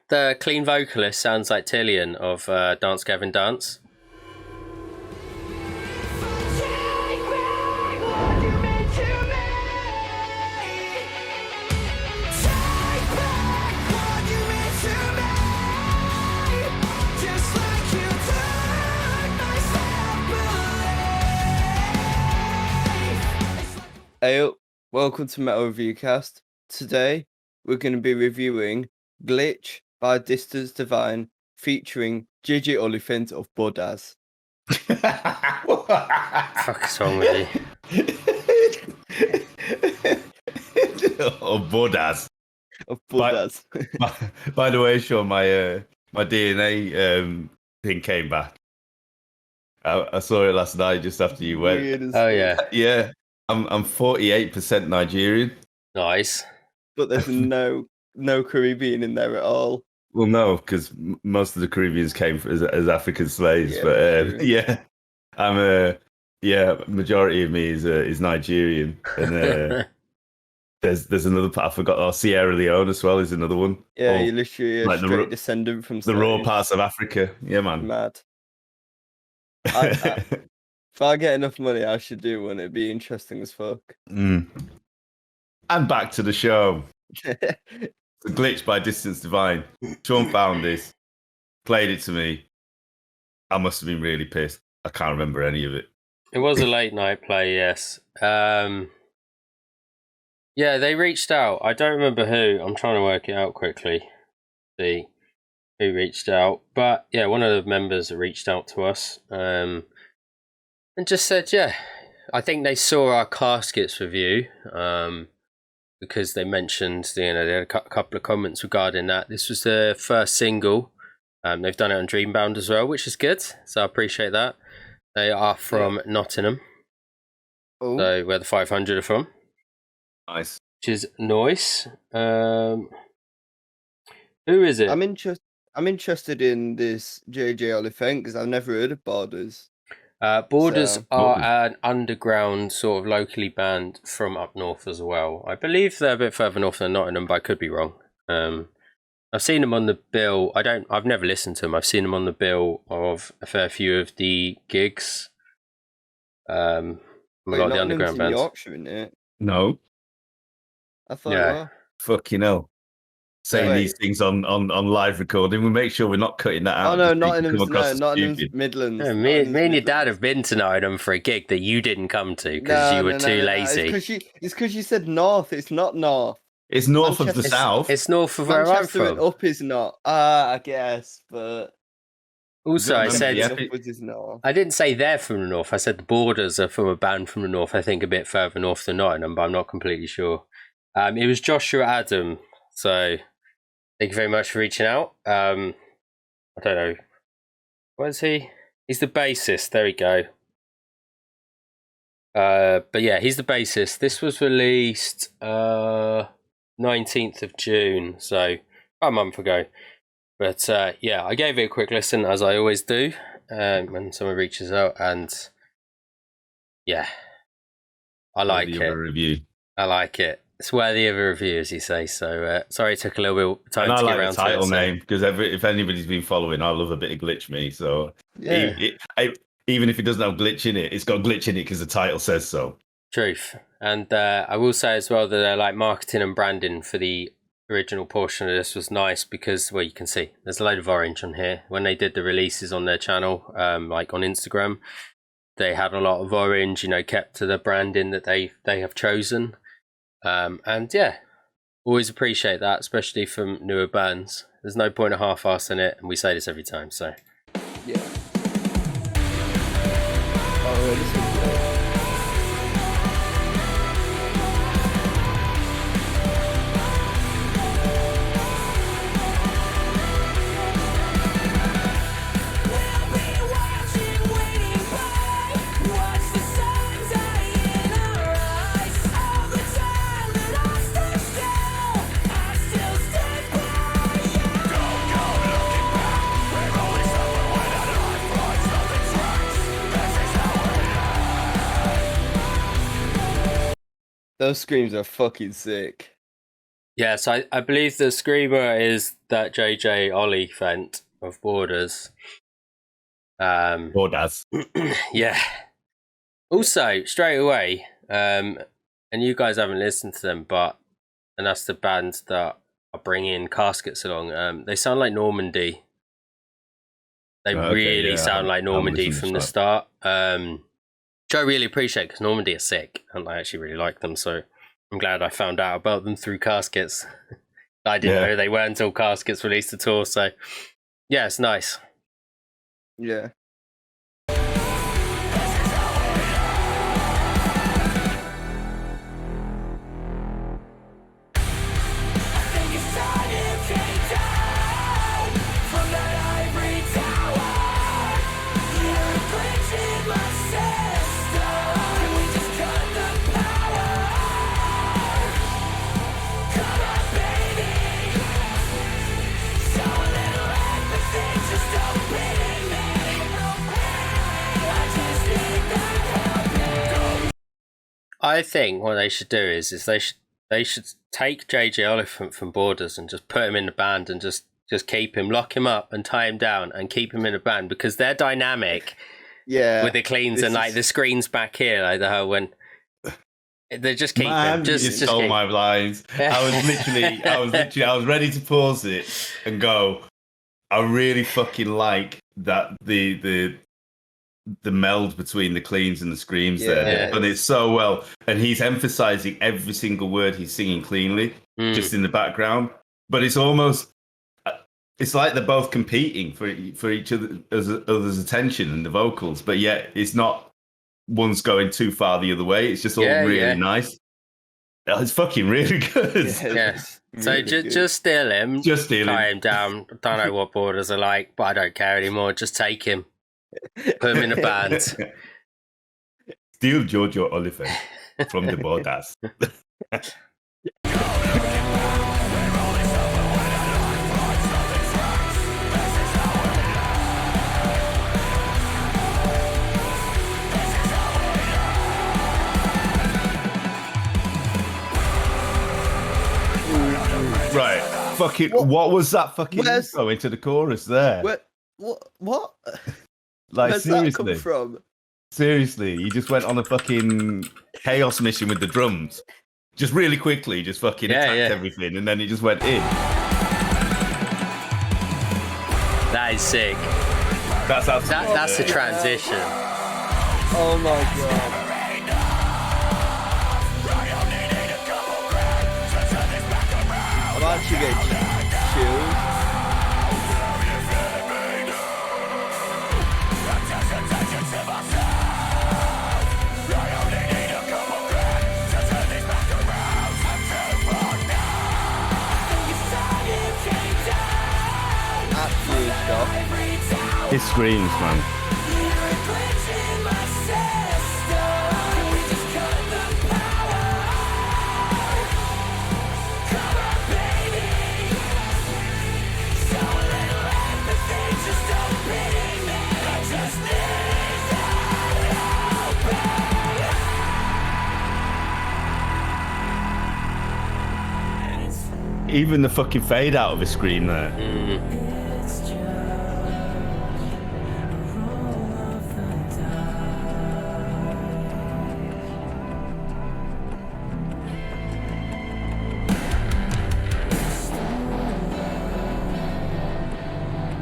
the clean vocalist sounds like Tillian of Dance Gavin Dance. Hey, welcome to Metal Reviewcast. Today, we're going to be reviewing Glitch by Distance Divine featuring Gigi Olifent of Borders. Fuck's wrong with you? Of Borders. Of Borders. By the way, Sean, my DNA thing came back. I saw it last night just after you went. Oh yeah, yeah. I'm 48% Nigerian. Nice. But there's no Caribbean in there at all. Well, no, because most of the Caribbeans came as African slaves. Yeah, but majority of me is Nigerian, and there's another part I forgot. Oh, Sierra Leone as well is another one. Yeah, you're literally a straight descendant from the raw parts of Africa. Yeah, man. Mad. If I get enough money, I should do one. It'd be interesting as fuck. And back to the show. The Glitch by Distance Divine. Sean found this, played it to me. I must have been really pissed. I can't remember any of it. It was a late night play, yes. Yeah, they reached out. I don't remember who. I'm trying to work it out quickly. See who reached out. But yeah, one of the members reached out to us. And just said, yeah, I think they saw our Caskets review because they mentioned, they had a couple of comments regarding that. This was the first single. They've done it on Dreambound as well, which is good. So I appreciate that. They are from Nottingham. Oh. So where the 500 are from. Nice. Which is nice. Who is it? I'm interested in this JJ Olifent because I've never heard of Borders. Borders are an underground sort of locally band from up north as well. I believe they're a bit further north than Nottingham, but I could be wrong. I've seen them on the bill. I've never listened to them. I've seen them on the bill of a fair few of the gigs. A lot of the underground bands. Yorkshire, isn't it? No. I thought. Fucking hell. Saying these things on live recording, we make sure we're not cutting that out. Oh no, Nottingham's Midlands. No, me and your dad have been to Nottingham for a gig that you didn't come to because you were too lazy. It's because you said north. It's not north. It's north of the south. It's north of where I'm from. And up is not. I guess, but also I said I didn't say they're from the north. I said the Borders are from a band from the north. I think a bit further north than Nottingham, but I'm not completely sure. It was Joshua Adam. So thank you very much for reaching out. I don't know. What is he? He's the bassist. There we go. But yeah, he's the bassist. This was released 19th of June, so about a month ago. But yeah, I gave it a quick listen, as I always do, when someone reaches out, and yeah, I like it. Review. I like it. It's worthy of a review, as you say. So sorry it took a little bit of time to get around to it. I like the title name, because if anybody's been following, I love a bit of Glitch me. So yeah. Even if it doesn't have Glitch in it, it's got Glitch in it because the title says so. Truth. And I will say as well that like marketing and branding for the original portion of this was nice because, well, you can see there's a load of orange on here. When they did the releases on their channel, like on Instagram, they had a lot of orange, kept to the branding that they have chosen. And yeah, always appreciate that, especially from newer bands. There's no point of half-assing it, and we say this every time, so. Yeah. Those screams are fucking sick. Yeah, so I believe the screamer is that JJ Olifent of Borders. Borders. Yeah. Also, straight away, and you guys haven't listened to them, and that's the band that are bringing Caskets along. They sound like Normandy. They really sound like Normandy from the start. Which I really appreciate because Normandy are sick and I actually really like them. So I'm glad I found out about them through Caskets. I didn't know they were until Caskets released the tour. So yeah, it's nice. Yeah. I think what they should do is they should take JJ Olifent from Borders and just put him in the band and just keep him, lock him up and tie him down and keep him in the band because they're dynamic. Yeah. With the cleans and like the screens back here, like the whole when they just keep him. Just stole keep. my lines. I was ready to pause it and go. I really fucking like that the meld between the cleans and the screams there, but it's so well, and he's emphasizing every single word he's singing cleanly, just in the background. But it's almost, it's like they're both competing for each other's attention and the vocals, but yet it's not one's going too far the other way. It's just all really nice. It's fucking really good. Yes. So just steal him. Just steal him. Tie him down. Don't know what Borders are like, but I don't care anymore. Just take him. Put him in a band. Steal Jojo Olifent from the Borders. Right. Fucking. What was that fucking intro into the chorus there? What? Like, Where's seriously? that come from? Seriously, you just went on a fucking chaos mission with the drums. Just really quickly, just fucking attacked everything, and then it just went in. That is sick. That's absolutely that's the transition. Oh my god. I'm actually getting chills. Absolute shock. It screams, man. Even the fucking fade out of a scream there.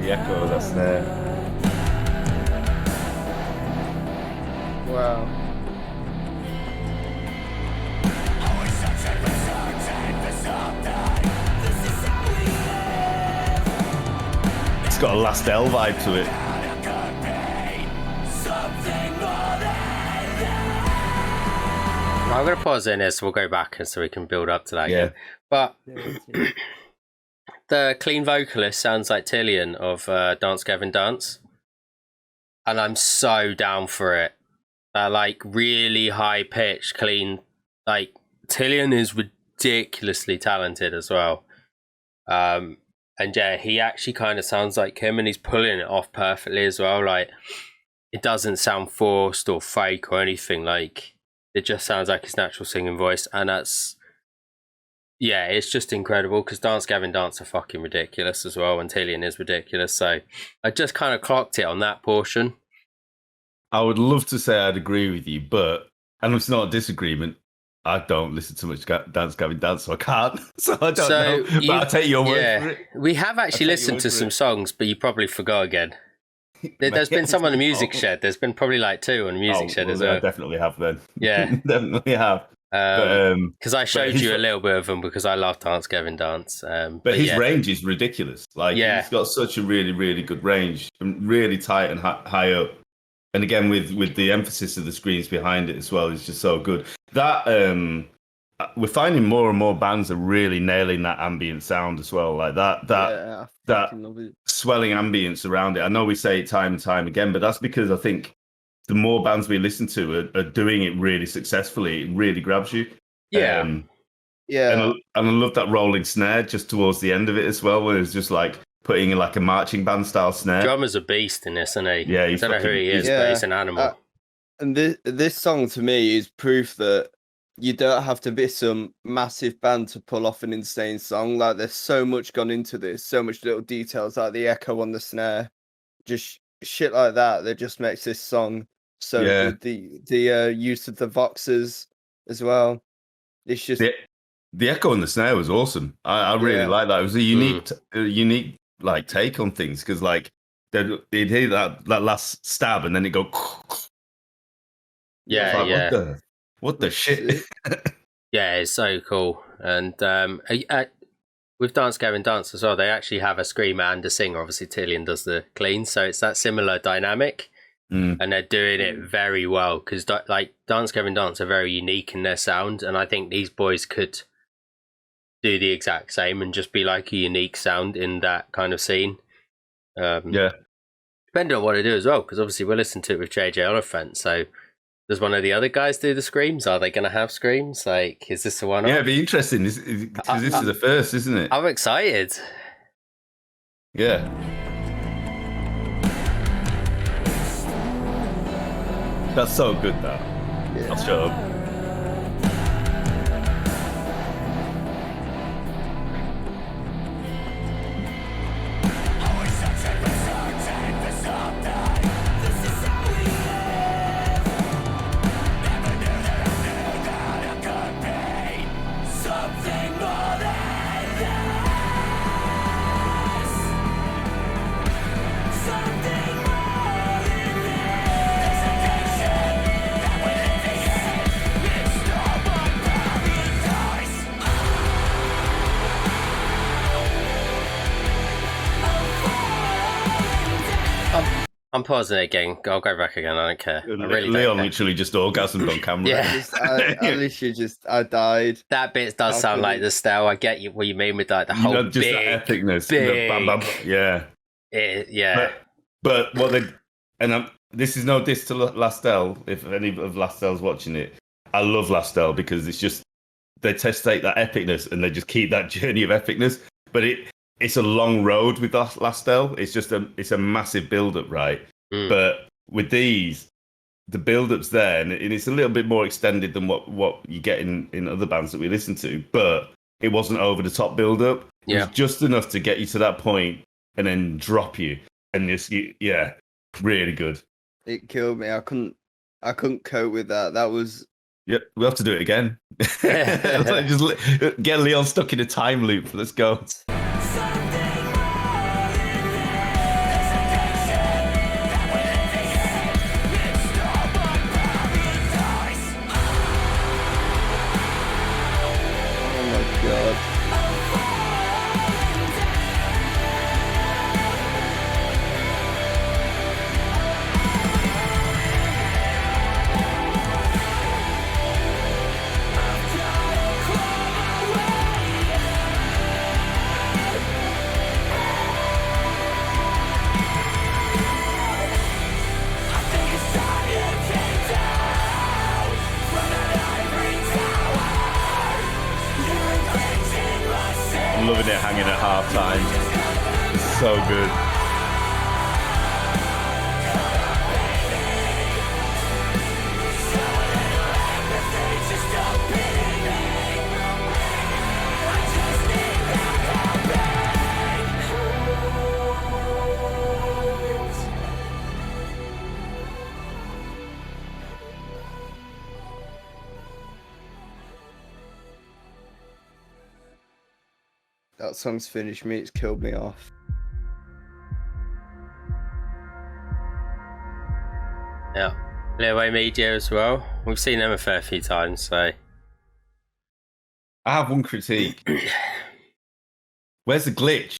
The echo that's there. Wow. It's got a Last L vibe to it. I'm going to pause in here so we'll go back and so we can build up to that again. But the clean vocalist sounds like Tillian of Dance Gavin Dance. And I'm so down for it. That like really high pitched, clean, like Tillian is ridiculously talented as well. And yeah, he actually kind of sounds like him and he's pulling it off perfectly as well. Like it doesn't sound forced or fake or anything. Like it just sounds like his natural singing voice. And that's, Yeah, it's just incredible because Dance Gavin Dance are fucking ridiculous as well, and Tillian is ridiculous. So I just kind of clocked it on that portion. I would love to say I'd agree with you, and it's not a disagreement. I don't listen to much Dance Gavin Dance, so I can't. So I don't know. But I'll take your word for it. We have actually listened to some songs, but you probably forgot again. There's been some on the Music Shed. There's been probably like 2 on the Music Shed as well. I definitely have then. Yeah. Definitely have. Because I showed you a little bit of them because I love Dance Gavin Dance. But his range is ridiculous. Like, he's got such a really, really good range, and really tight and high up. And again, with the emphasis of the screens behind it as well, is just so good. That we're finding more and more bands are really nailing that ambient sound as well, like that swelling ambience around it. I know we say it time and time again, but that's because I think the more bands we listen to are doing it really successfully. It really grabs you. Yeah. And I love that rolling snare just towards the end of it as well, where it's just like putting in like a marching band style snare. Drummer's a beast in this, isn't he? Yeah, I don't know who he is, but he's an animal. And this song to me is proof that you don't have to be some massive band to pull off an insane song. Like, there's so much gone into this, so much little details, like the echo on the snare, just shit like that just makes this song so good. The use of the voxes as well. It's just the echo on the snare was awesome. I really like that. It was a unique like take on things, because like they'd hear that last stab and then it go. What the shit? Yeah, it's so cool. And with Dance Gavin Dance as well, they actually have a screamer and a singer. Obviously, Tillian does the clean, so it's that similar dynamic. And they're doing it very well because like Dance Gavin Dance are very unique in their sound, and I think these boys could do the exact same and just be like a unique sound in that kind of scene. Depending on what they do as well, because obviously we'll listen to it with JJ Olifent. So does one of the other guys do the screams? Are they going to have screams? Like, is this the one? Yeah, it'd be interesting because this is the first, isn't it? I'm excited. Yeah. That's so good, though. Yeah. I'll shut up. I'm pausing it again. I'll go back again. I don't care. I really Leon don't literally just orgasmed on camera. Yeah. I literally I died. That bit does sound like the style. I get what you mean with like the whole just big, that epicness. big, bam, bam. Yeah. Yeah. But what they this is no diss to Lastel. If any of Lastel's watching it, I love Lastel because it's just they take that epicness and they just keep that journey of epicness. But it's a long road with Lastel. It's just it's a massive build up, right? But with these, the build up's there, and it's a little bit more extended than what you get in other bands that we listen to. But it wasn't over the top build up. It was just enough to get you to that point and then drop you. And really good. It killed me. I couldn't cope with that. That was. Yep, we'll have to do it again. Just get Leon stuck in a time loop. Let's go. I'm loving it hanging at half time. It's so good. That song's finished me. It's killed me off. Yeah. Leeway Media as well. We've seen them a fair few times, so. I have one critique. Where's the glitch?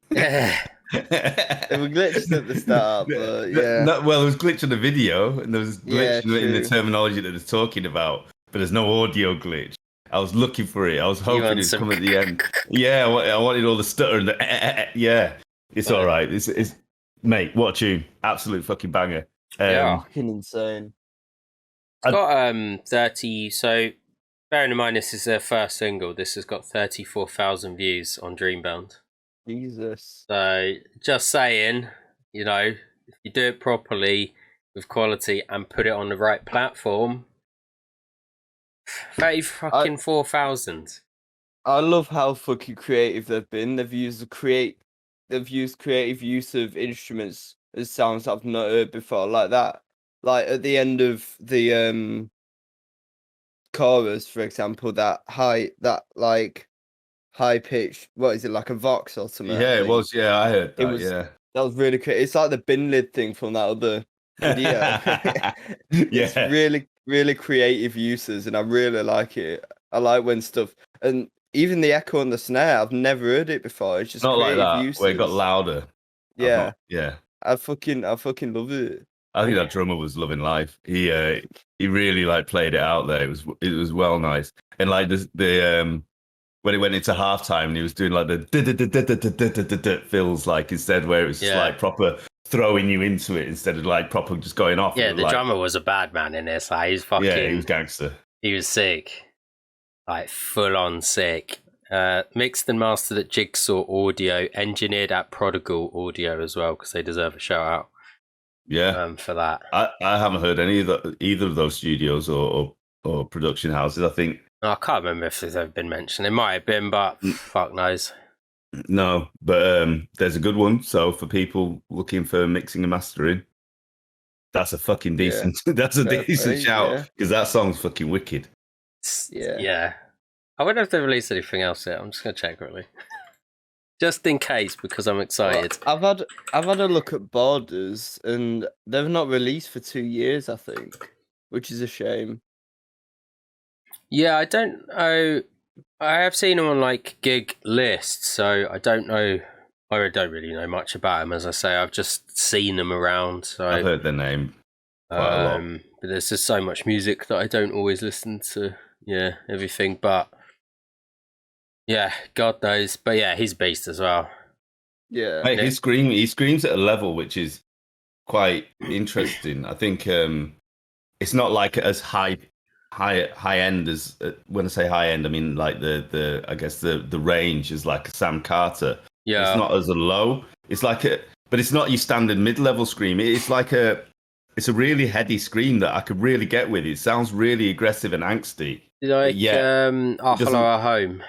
There were glitches at the start, but yeah. Well, there was glitch on the video, and there was glitch in the true. terminology that they're talking about, but there's no audio glitch. I was looking for it. I was hoping it'd come at the end. Yeah, I wanted all the stutter and the yeah. It's all right. It's mate, what a tune. Absolute fucking banger. Yeah. Fucking insane. It's got 30, so bearing in mind this is their first single, this has got 34,000 views on Dreambound. Jesus. So just saying, you know, if you do it properly with quality and put it on the right platform, 34,000. I love how fucking creative they've been. They've used creative use of instruments as sounds I've not heard before, like that. Like at the end of the chorus, for example, that high pitched, what is it, like a vox or something? Yeah, it was. Yeah, I heard that. That was really creative. It's like the bin lid thing from that other video. It's really, really creative uses, and I really like it. I like when stuff, and even the echo on the snare, I've never heard it before. It's just not like that uses. where it got louder. Yeah, yeah. I fucking love it. I think that drummer was loving life. He really like played it out there. It was well nice, and like the when it went into halftime and he was doing like the fills like instead where it was just like proper throwing you into it instead of like proper just going off. Yeah, the drummer was a bad man in this. Like, he's fucking. Yeah, he was gangster. He was sick, like full on sick. Mixed and mastered at Jigsaw Audio, engineered at Prodigal Audio as well because they deserve a shout out. Yeah, for that. I haven't heard either of those studios or production houses. I think I can't remember if they've been mentioned. It might have been, but fuck knows. No, but there's a good one. So for people looking for mixing and mastering, that's a fucking decent. That's a decent shout because that song's fucking wicked. Yeah. I wonder if they released anything else yet. I'm just gonna check quickly, just in case, because I'm excited. Well, I've had a look at Borders, and they've not released for 2 years, I think, which is a shame. Yeah, I don't know. I have seen them on like gig lists, so I don't know. I don't really know much about them. As I say, I've just seen them around. So I've heard their name quite a lot. But there's just so much music that I don't always listen to. Yeah, everything. But yeah, God knows. But yeah, he's a beast as well. Yeah, mate, he screams at a level which is quite interesting. I think it's not like as high end as when I say high end, I mean like the I guess the range is like a Sam Carter. Yeah, it's not as a low. It's like but it's not your standard mid-level scream. It's like it's a really heady scream that I could really get with. It sounds really aggressive and angsty. Like Our Hollow Our Home,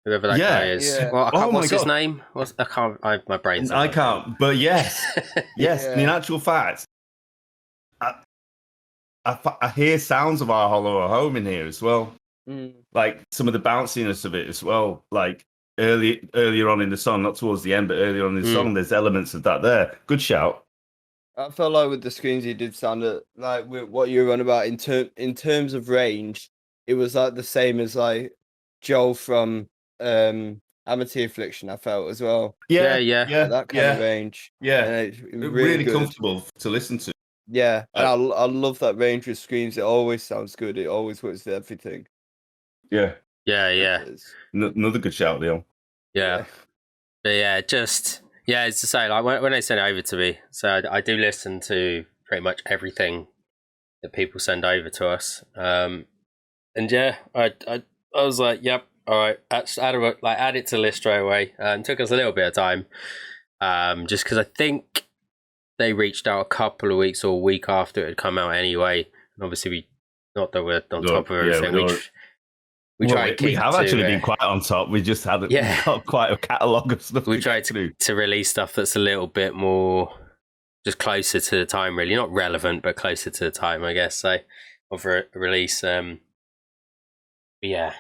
whoever that guy is. Yeah. Well, what's his name? I can't. My brain's. I can't. But yes, yes. Yeah. In actual fact, I hear sounds of Our Hollow Our Home in here as well. Like some of the bounciness of it as well. Like earlier on in the song, not towards the end, but earlier on in the song, there's elements of that there. Good shout. I felt like with the screams, he did sound like with what you were on about in terms of range. It was like the same as like Joel from Amity Affliction. I felt as well. Yeah. Like that kind of range. Yeah, and really comfortable to listen to. Yeah, and I love that range of screams. It always sounds good. It always works with everything. Yeah. Another good shout, Leon. Yeah. But yeah, just it's to say, like when they send it over to me, so I do listen to pretty much everything that people send over to us. And yeah, I was like, yep, all right, add it to the list straight away. It took us a little bit of time, just because I think they reached out a couple of weeks or a week after it had come out anyway. And obviously, not that we're on top of everything. We have actually been quite on top. We just haven't got quite a catalogue of stuff. We tried to release stuff that's a little bit more just closer to the time, really. Not relevant, but closer to the time, I guess, of a release. Yeah,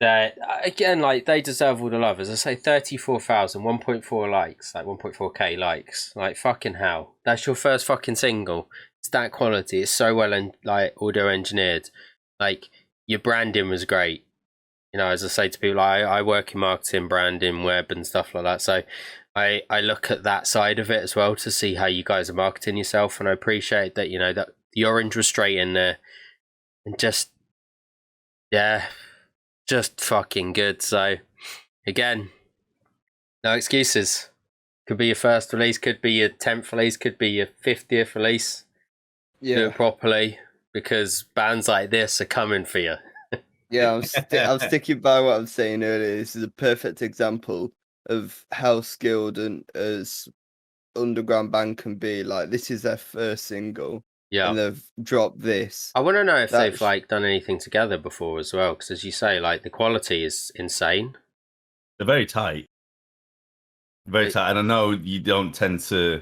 That again, like they deserve all the love. As I say, 34,000, 1.4 likes, like 1.4k likes. Like fucking hell, that's your first fucking single. It's that quality. It's so well and like audio engineered. Like your branding was great. You know, as I say to people, I work in marketing, branding, web, and stuff like that. So I look at that side of it as well to see how you guys are marketing yourself, and I appreciate that. You know that the orange was straight in there, and just just fucking good. So again, no excuses. Could be your first release, could be your 10th release, could be your 50th release. Do Yeah, it properly, because bands like this are coming for you. yeah. I'm sticking by what I'm saying earlier. This is a perfect example of how skilled and as underground band can be. Like, this is their first single, Yeah. and they've dropped this. I want to know if they've That's- like done anything together before as well, because as you say, like the quality is insane. They're very tight. Very tight. And I know you don't tend to,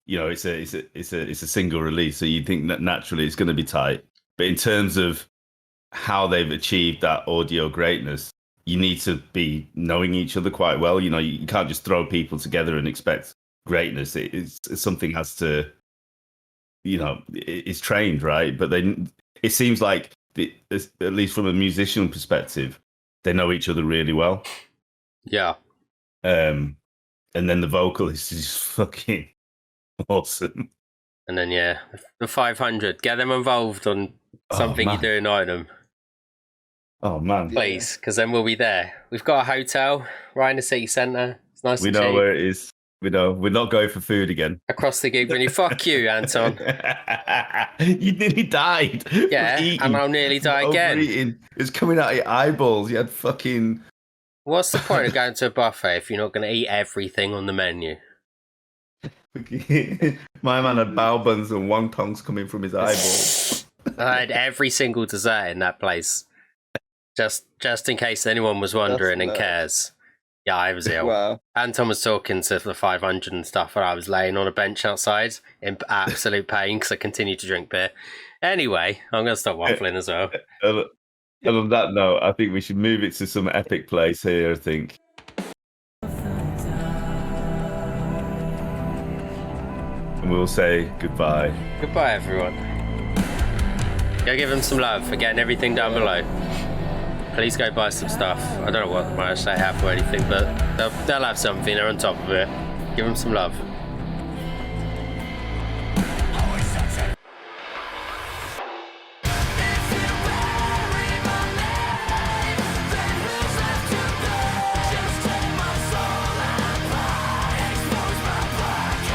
you know, it's a single release, so you think that naturally it's going to be tight. But in terms of how they've achieved that audio greatness, you need to be knowing each other quite well. You know, you can't just throw people together and expect greatness. It's something has to, you know, it's trained, right? But it seems like, at least from a musician perspective, they know each other really well. Yeah. And then the vocalist is fucking awesome. And then the 500, get them involved on something you're doing on them. Oh man, please, because then we'll be there. We've got a hotel right in the city centre. It's nice. We know where it is. We know we're not going for food again. Across the gig, really. Fuck you, Anton. You nearly died. Yeah, and I'll nearly die again. It's coming out of your eyeballs. You had fucking. What's the point of going to a buffet if you're not going to eat everything on the menu? My man had bao buns and wontongs coming from his eyeballs. I had every single dessert in that place. Just in case anyone was wondering and cares. Yeah, I was ill. Wow. Anton was talking to the 500 and stuff, and I was laying on a bench outside in absolute pain because I continued to drink beer. Anyway, I'm going to stop waffling as well. And on that note, I think we should move it to some epic place here, I think. And we'll say goodbye. Goodbye, everyone. Go give them some love. Again, everything down below. Please go buy some stuff. I don't know what much they have or anything, but they'll have something. They're on top of it. Give them some love.